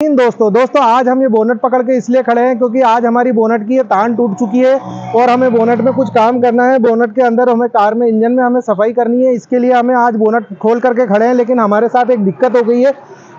दोस्तों आज हम ये बोनट पकड़ के इसलिए खड़े हैं क्योंकि आज हमारी बोनट की ये तान टूट चुकी है और हमें बोनट में कुछ काम करना है। बोनट के अंदर हमें कार में इंजन में हमें सफाई करनी है। इसके लिए हमें आज बोनट खोल करके खड़े हैं, लेकिन हमारे साथ एक दिक्कत हो गई है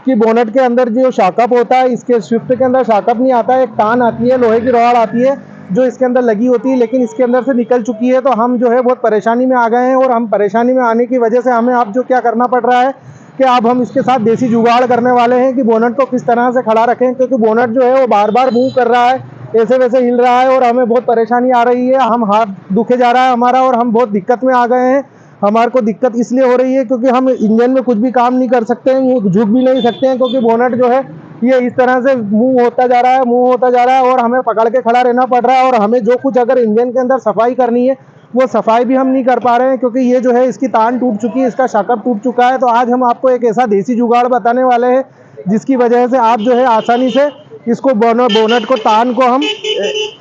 कि बोनट के अंदर जो शॉकअप होता है, इसके स्विफ्ट के अंदर शॉकअप नहीं आता है। एक तान आती है, लोहे की रॉड आती है जो इसके अंदर लगी होती है, लेकिन इसके अंदर से निकल चुकी है। तो हम जो है बहुत परेशानी में आ गए हैं और हम परेशानी में आने की वजह से हमें अब जो क्या करना पड़ रहा है कि अब हम इसके साथ देसी जुगाड़ करने वाले हैं कि बोनट को किस तरह से खड़ा रखें, क्योंकि बोनट जो है वो बार बार मूव कर रहा है, ऐसे वैसे हिल रहा है और हमें बहुत परेशानी आ रही है। हम हाथ दुखे जा रहा है हमारा और हम बहुत दिक्कत में आ गए हैं। हमारे को दिक्कत इसलिए हो रही है क्योंकि हम इंजन में कुछ भी काम नहीं कर सकते हैं, झुक भी नहीं सकते हैं, क्योंकि बोनट जो है ये इस तरह से मूव होता जा रहा है, मूव होता जा रहा है और हमें पकड़ के खड़ा रहना पड़ रहा है। और हमें जो कुछ अगर इंजन के अंदर सफाई करनी है वो सफाई भी हम नहीं कर पा रहे हैं, क्योंकि ये जो है इसकी तान टूट चुकी है, इसका शॉकअप टूट चुका है। तो आज हम आपको एक ऐसा देसी जुगाड़ बताने वाले हैं जिसकी वजह से आप जो है आसानी से इसको बोनट को तान को हम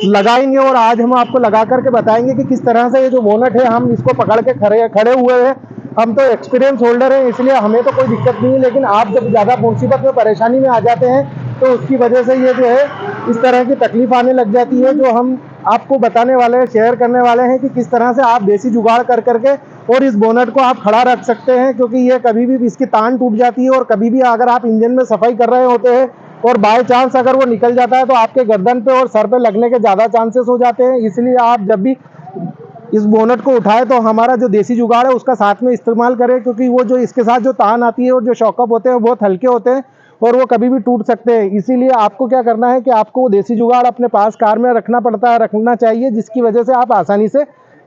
लगाएंगे और आज हम आपको लगा करके बताएंगे कि किस तरह से ये जो बोनट है हम इसको पकड़ के खड़े हुए हैं। हम तो एक्सपीरियंस होल्डर हैं, इसलिए हमें तो कोई दिक्कत नहीं है, लेकिन आप जब ज़्यादा मुसीबत में परेशानी में आ जाते हैं तो उसकी वजह से ये जो है इस तरह की तकलीफ आने लग जाती है, जो हम आपको बताने वाले हैं, शेयर करने वाले हैं कि किस तरह से आप देसी जुगाड़ कर करके और इस बोनट को आप खड़ा रख सकते हैं। क्योंकि ये कभी भी इसकी तान टूट जाती है और कभी भी अगर आप इंजन में सफाई कर रहे होते हैं और बाय चांस अगर वो निकल जाता है तो आपके गर्दन पे और सर पे लगने के ज़्यादा चांसेस हो जाते हैं। इसलिए आप जब भी इस बोनट को उठाए तो हमारा जो देसी जुगाड़ है उसका साथ में इस्तेमाल करें, क्योंकि वो जो इसके साथ जो तान आती है और जो शॉकअप होते हैं वो बहुत हल्के होते हैं और वो कभी भी टूट सकते हैं। इसीलिए आपको क्या करना है कि आपको वो देसी जुगाड़ अपने पास कार में रखना चाहिए, जिसकी वजह से आप आसानी से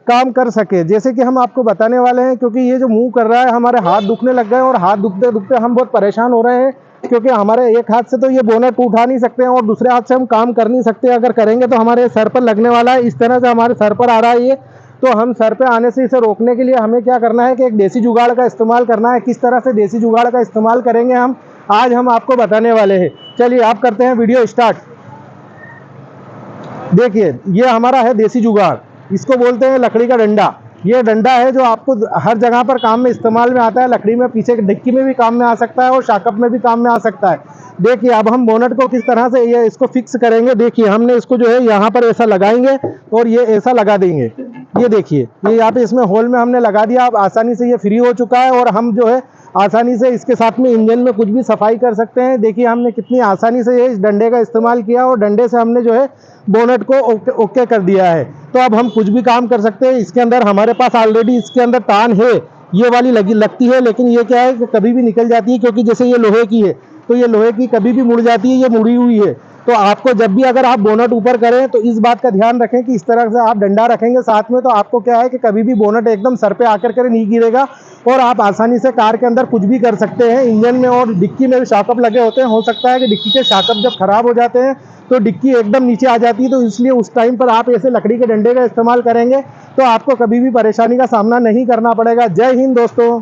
काम कर सके। जैसे कि हम आपको बताने वाले हैं, क्योंकि ये जो मूव कर रहा है हमारे हाथ दुखने लग गए और हाथ दुखते दुखते हम बहुत परेशान हो रहे हैं, क्योंकि हमारे एक हाथ से तो ये बोनट उठा नहीं सकते हैं और दूसरे हाथ से हम काम कर नहीं सकते। अगर करेंगे तो हमारे सर पर लगने वाला है, इस तरह से हमारे सर पर आ रहा है ये। तो हम सर पे आने से इसे रोकने के लिए हमें क्या करना है कि एक देसी जुगाड़ का इस्तेमाल करना है। किस तरह से देसी जुगाड़ का इस्तेमाल करेंगे हम आज हम आपको बताने वाले हैं। चलिए आप करते हैं वीडियो स्टार्ट। देखिए ये हमारा है देसी जुगाड़, इसको बोलते हैं लकड़ी का डंडा। ये डंडा है जो आपको हर जगह पर काम में इस्तेमाल में आता है। लकड़ी में पीछे डिक्की में भी काम में आ सकता है और शॉकअप में भी काम में आ सकता है। देखिए अब हम बोनट को किस तरह से ये इसको फिक्स करेंगे। देखिए हमने इसको जो है यहाँ पर ऐसा लगाएंगे और ये ऐसा लगा देंगे। ये देखिए ये यहाँ पे इसमें होल में हमने लगा दिया। अब आसानी से ये फ्री हो चुका है और हम जो है आसानी से इसके साथ में इंजन में कुछ भी सफाई कर सकते हैं। देखिए हमने कितनी आसानी से ये इस डंडे का इस्तेमाल किया और डंडे से हमने जो है बोनट को ओके कर दिया है। तो अब हम कुछ भी काम कर सकते हैं। इसके अंदर हमारे पास ऑलरेडी इसके अंदर तान है, ये वाली लगती है, लेकिन ये क्या है कि कभी भी निकल जाती है, क्योंकि जैसे ये लोहे की है तो ये लोहे की कभी भी मुड़ जाती है, ये मुड़ी हुई है। तो आपको जब भी अगर आप बोनट ऊपर करें तो इस बात का ध्यान रखें कि इस तरह से आप डंडा रखेंगे साथ में, तो आपको क्या है कि कभी भी बोनट एकदम सर पे आकर के नहीं गिरेगा और आप आसानी से कार के अंदर कुछ भी कर सकते हैं। इंजन में और डिक्की में भी शॉकअप लगे होते हैं, हो सकता है कि डिक्की के शॉकअप जब खराब हो जाते हैं तो डिक्की एकदम नीचे आ जाती है, तो इसलिए उस टाइम पर आप ऐसे लकड़ी के डंडे का इस्तेमाल करेंगे तो आपको कभी भी परेशानी का सामना नहीं करना पड़ेगा। जय हिंद दोस्तों।